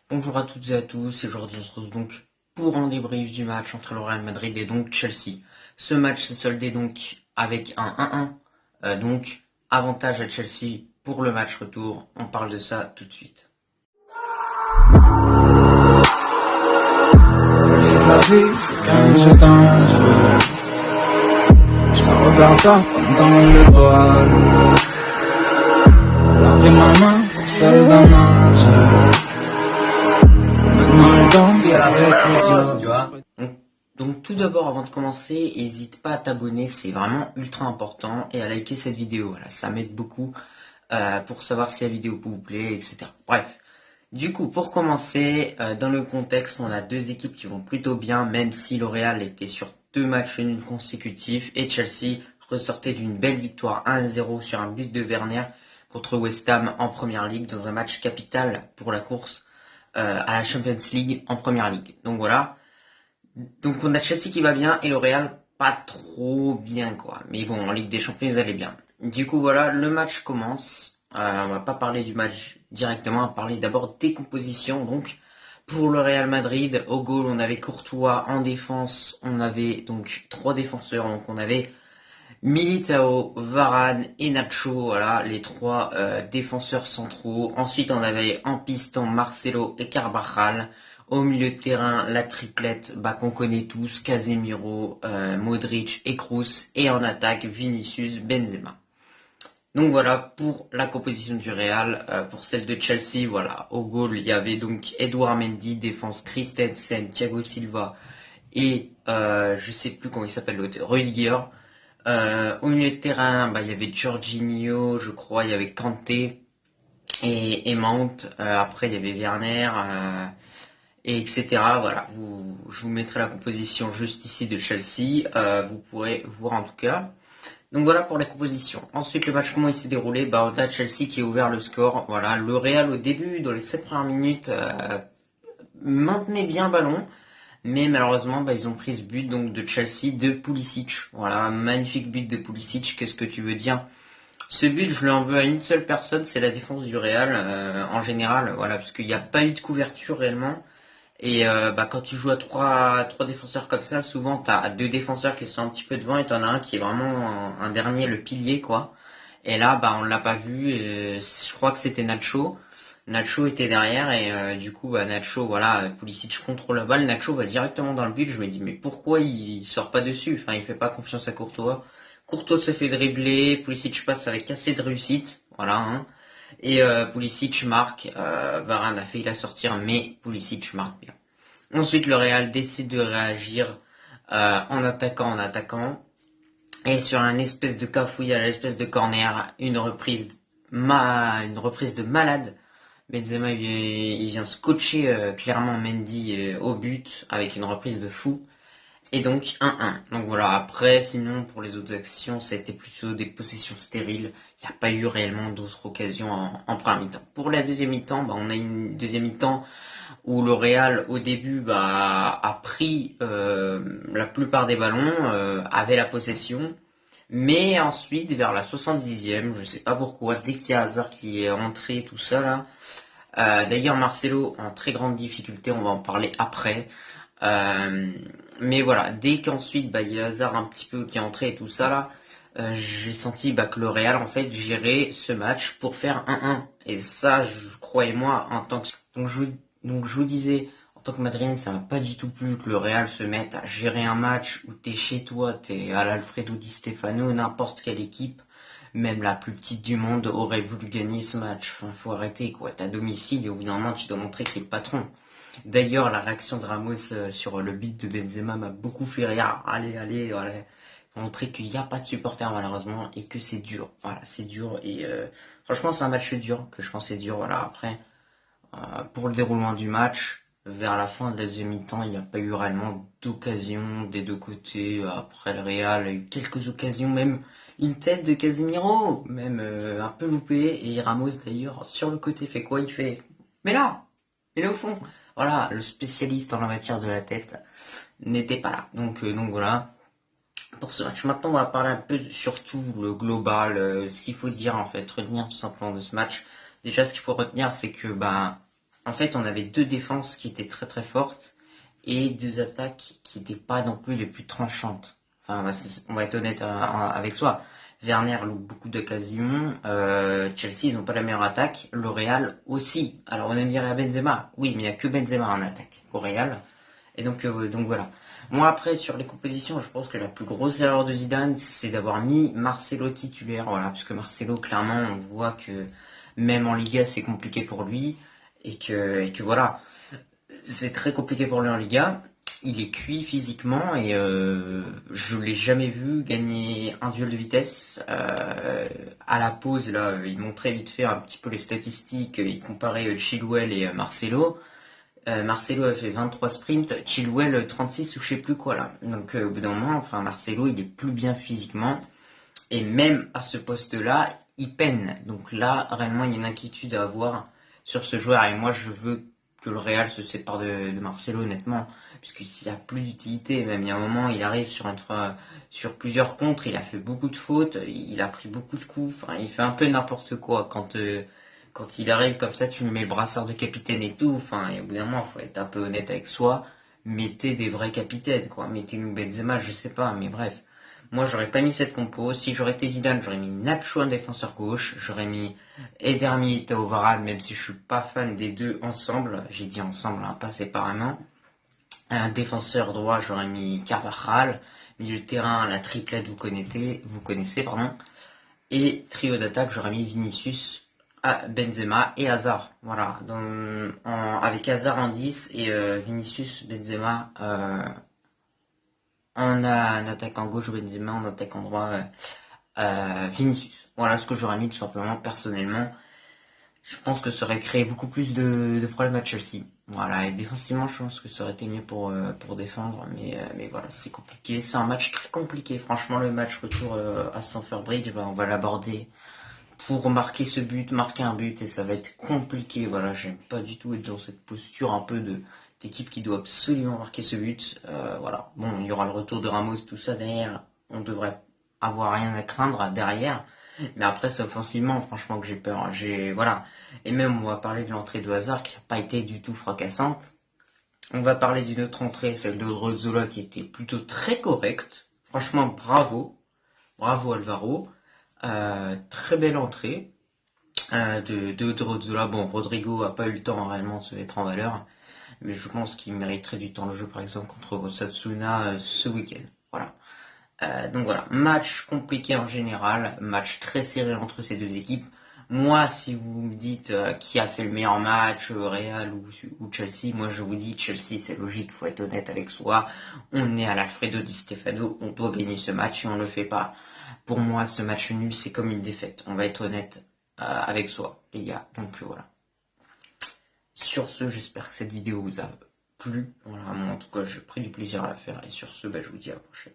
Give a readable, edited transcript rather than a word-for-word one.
Bonjour à toutes et à tous, et aujourd'hui on se retrouve donc pour un débrief du match entre le Real Madrid et donc Chelsea. Ce match s'est soldé donc avec un 1-1, donc avantage à Chelsea pour le match retour. On parle de ça tout de suite. C'est la vie, c'est quand je danse. Je te regarde pas comme dans le bol. Laver ma main pour celle d'un âge. Maintenant elle danse avec le diable. Donc tout d'abord avant de commencer, n'hésite pas à t'abonner, c'est vraiment ultra important, et à liker cette vidéo, voilà, ça m'aide beaucoup pour savoir si la vidéo vous plaît, etc. Bref. Du coup, pour commencer, dans le contexte, on a deux équipes qui vont plutôt bien, même si le Real était sur 2 matchs nuls consécutifs et Chelsea ressortait d'une belle victoire 1-0 sur un but de Werner contre West Ham en Première Ligue dans un match capital pour la course à la Champions League en Première Ligue. Donc voilà. Donc on a Chelsea qui va bien et le Real pas trop bien quoi. Mais bon, en Ligue des Champions, ils allaient bien. Du coup voilà, le match commence. On va pas parler du match directement, on va parler d'abord des compositions. Donc pour le Real Madrid, au goal on avait Courtois, en défense on avait donc 3 défenseurs. Donc on avait Militao, Varane et Nacho, voilà les 3 défenseurs centraux. Ensuite on avait en piston Marcelo et Carvajal. Au milieu de terrain, la triplette qu'on connaît tous, Casemiro, Modric et Kroos. Et en attaque, Vinicius, Benzema. Donc voilà pour la composition du Real. Pour celle de Chelsea, voilà, au goal il y avait donc Edouard Mendy, défense Christensen, Thiago Silva et je sais plus comment il s'appelle l'autre, Rudiger. Au milieu de terrain, il y avait Jorginho, je crois, il y avait Kanté et Mount. Après il y avait Werner. Et etc. Voilà, je vous mettrai la composition juste ici de Chelsea, vous pourrez voir en tout cas. Donc voilà pour la composition. Ensuite le match comment il s'est déroulé, on a Chelsea qui a ouvert le score. Voilà, le Real au début, dans les 7 premières minutes, maintenait bien le ballon, mais malheureusement ils ont pris ce but donc de Chelsea de Pulisic. Voilà, magnifique but de Pulisic, qu'est-ce que tu veux dire? Ce but, je l'en veux à une seule personne, c'est la défense du Real en général, voilà, parce qu'il n'y a pas eu de couverture réellement. Et quand tu joues à trois défenseurs comme ça, souvent t'as 2 défenseurs qui sont un petit peu devant et t'en as un qui est vraiment un dernier, le pilier quoi. Et là, on l'a pas vu. Et je crois que c'était Nacho. Nacho était derrière et du coup, Nacho, voilà, Pulisic contrôle la balle. Nacho va directement dans le but. Je me dis, mais pourquoi il sort pas dessus? Enfin, il fait pas confiance à Courtois. Courtois se fait dribbler. Pulisic passe avec assez de réussite. Voilà, hein. Et Pulisic marque. Varane a failli la sortir, mais Pulisic marque bien. Ensuite, le Real décide de réagir en attaquant. Et sur un espèce de cafouille à l'espèce de corner, une reprise de malade. Benzema il vient scotcher clairement Mendy au but avec une reprise de fou. Et donc 1-1. Donc voilà, après sinon pour les autres actions, c'était plutôt des possessions stériles. Il n'y a pas eu réellement d'autres occasions en première mi-temps. Pour la deuxième mi-temps, on a une deuxième mi-temps où le Real au début a pris la plupart des ballons, avait la possession, mais ensuite vers la 70e, je sais pas pourquoi, dès qu'il y a Hazard qui est entré tout ça là, d'ailleurs Marcelo en très grande difficulté, on va en parler après, euh, mais voilà, dès qu'ensuite il y a Hazard un petit peu qui est entré et tout ça là, j'ai senti que le Real en fait gérait ce match pour faire 1-1, et ça croyez-moi en tant que donc je vous disais, en tant que madrilène, ça m'a pas du tout plu que le Real se mette à gérer un match où t'es chez toi, t'es à l'Alfredo Di Stefano, n'importe quelle équipe, même la plus petite du monde aurait voulu gagner ce match. Enfin, faut arrêter quoi, t'es à domicile et au bout d'un moment tu dois montrer que t'es le patron. D'ailleurs, la réaction de Ramos sur le but de Benzema m'a beaucoup fait rire. Allez, voilà. Montrer qu'il n'y a pas de supporters malheureusement et que c'est dur. Voilà, c'est dur et franchement c'est un match dur que je pensais dur. Voilà, après pour le déroulement du match, vers la fin de la deuxième mi-temps, il n'y a pas eu réellement d'occasion des deux côtés. Après, le Real a eu quelques occasions, même une tête de Casemiro, même un peu loupé. Et Ramos, d'ailleurs, sur le côté, fait quoi? Il fait mais là, il est au fond. Voilà, le spécialiste en la matière de la tête n'était pas là. Donc voilà, pour ce match. Maintenant, on va parler un peu surtout le global, ce qu'il faut dire en fait, retenir tout simplement de ce match. Déjà, ce qu'il faut retenir, c'est que en fait, on avait deux défenses qui étaient très très fortes et deux attaques qui n'étaient pas non plus les plus tranchantes. Enfin, on va être honnête avec soi. Werner loupe beaucoup d'occasions. Chelsea, ils n'ont pas la meilleure attaque. Le Real aussi. Alors, on aime dire à Benzema. Oui, mais il n'y a que Benzema en attaque au Real. Et donc voilà. Moi, après, sur les compositions, je pense que la plus grosse erreur de Zidane, c'est d'avoir mis Marcelo titulaire. Voilà, parce que Marcelo, clairement, on voit que même en Liga, c'est compliqué pour lui. Et que voilà, c'est très compliqué pour lui en Liga. Il est cuit physiquement et je l'ai jamais vu gagner un duel de vitesse. À la pause, là, il montrait vite fait un petit peu les statistiques. Il comparait Chilwell et Marcelo. Marcelo a fait 23 sprints, Chilwell 36 ou je sais plus quoi là. Donc au bout d'un moment, enfin Marcelo il est plus bien physiquement. Et même à ce poste-là, il peine. Donc là, réellement, il y a une inquiétude à avoir sur ce joueur. Et moi, je veux que le Real se sépare de Marcelo, honnêtement. Puisqu'il n'y a plus d'utilité. Même il y a un moment, il arrive sur plusieurs contres. Il a fait beaucoup de fautes. Il a pris beaucoup de coups. Enfin, il fait un peu n'importe quoi. Quand il arrive comme ça, tu lui mets le brassard de capitaine et tout. Enfin, et au bout d'un moment, il faut être un peu honnête avec soi. Mettez des vrais capitaines, quoi. Mettez-nous Benzema, je sais pas. Mais bref. Moi, j'aurais pas mis cette compo. Si j'aurais été Zidane, j'aurais mis Nacho en défenseur gauche. J'aurais mis Eder Militao Varane, même si je suis pas fan des deux ensemble. J'ai dit ensemble, hein, pas séparément. Un défenseur droit, j'aurais mis Carvajal. Milieu de terrain, la triplette, vous connaissez, pardon. Et trio d'attaque, j'aurais mis Vinicius, Benzema et Hazard. Voilà. Avec Hazard en 10 et Vinicius, Benzema, on a un attaquant gauche Benzema, en attaquant droit Vinicius. Voilà ce que j'aurais mis tout simplement personnellement. Je pense que ça aurait créé beaucoup plus de problèmes à Chelsea. Voilà, et défensivement, je pense que ça aurait été mieux pour défendre, mais voilà, c'est compliqué. C'est un match très compliqué. Franchement, le match retour à Stamford Bridge, on va l'aborder pour marquer un but, et ça va être compliqué. Voilà, j'aime pas du tout être dans cette posture un peu d'équipe qui doit absolument marquer ce but. Voilà, bon, il y aura le retour de Ramos, tout ça derrière. On devrait avoir rien à craindre derrière. Mais après, c'est offensivement, franchement, que j'ai peur. Voilà. Et même, on va parler de l'entrée de Hazard, qui n'a pas été du tout fracassante. On va parler d'une autre entrée, celle de Odriozola, qui était plutôt très correcte. Franchement, bravo. Bravo, Alvaro. Très belle entrée de Odriozola. Bon, Rodrigo a pas eu le temps réellement de se mettre en valeur. Mais je pense qu'il mériterait du temps de jeu, par exemple, contre Osasuna ce week-end. Voilà. Donc voilà, match compliqué en général, match très serré entre ces deux équipes. Moi, si vous me dites qui a fait le meilleur match, Real ou Chelsea, moi je vous dis Chelsea, c'est logique, faut être honnête avec soi. On est à l'Alfredo Di Stefano, on doit gagner ce match et on le fait pas. Pour moi, ce match nul, c'est comme une défaite. On va être honnête avec soi, les gars. Donc voilà. Sur ce, j'espère que cette vidéo vous a plu. Voilà, moi en tout cas, j'ai pris du plaisir à la faire. Et sur ce, je vous dis à la prochaine.